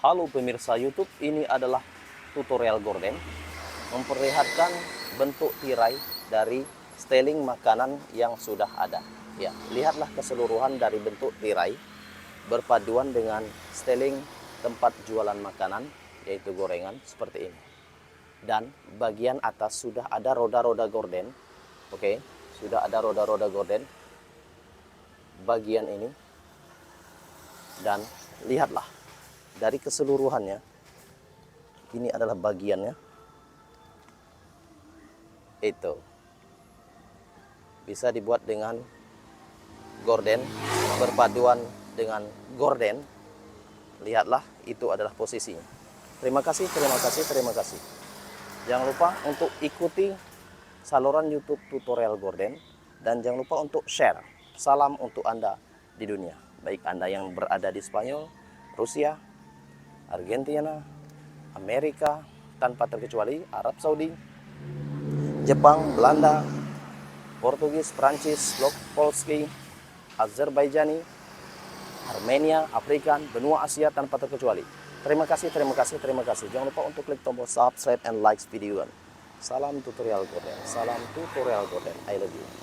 Halo pemirsa YouTube, ini adalah tutorial gorden memperlihatkan bentuk tirai dari styling makanan yang sudah ada. Ya, lihatlah keseluruhan dari bentuk tirai berpaduan dengan styling tempat jualan makanan, yaitu gorengan seperti ini. Dan bagian atas sudah ada roda-roda gorden. Oke, sudah ada roda-roda gorden bagian ini. Dan lihatlah dari keseluruhannya, ini adalah bagiannya. Itu bisa dibuat dengan gorden, berpaduan dengan gorden. Lihatlah, itu adalah posisinya. Terima kasih, terima kasih, terima kasih. Jangan lupa untuk ikuti saluran YouTube tutorial gorden, dan jangan lupa untuk share. Salam untuk Anda di dunia, baik Anda yang berada di Spanyol, Rusia, Argentina, Amerika, tanpa terkecuali Arab Saudi, Jepang, Belanda, Portugis, Prancis, Polski, Azerbaijani, Armenia, Afrikan, benua Asia tanpa terkecuali. Terima kasih, terima kasih, terima kasih. Jangan lupa untuk klik tombol subscribe and like video. Salam tutorial gorden, salam tutorial gorden. I love you.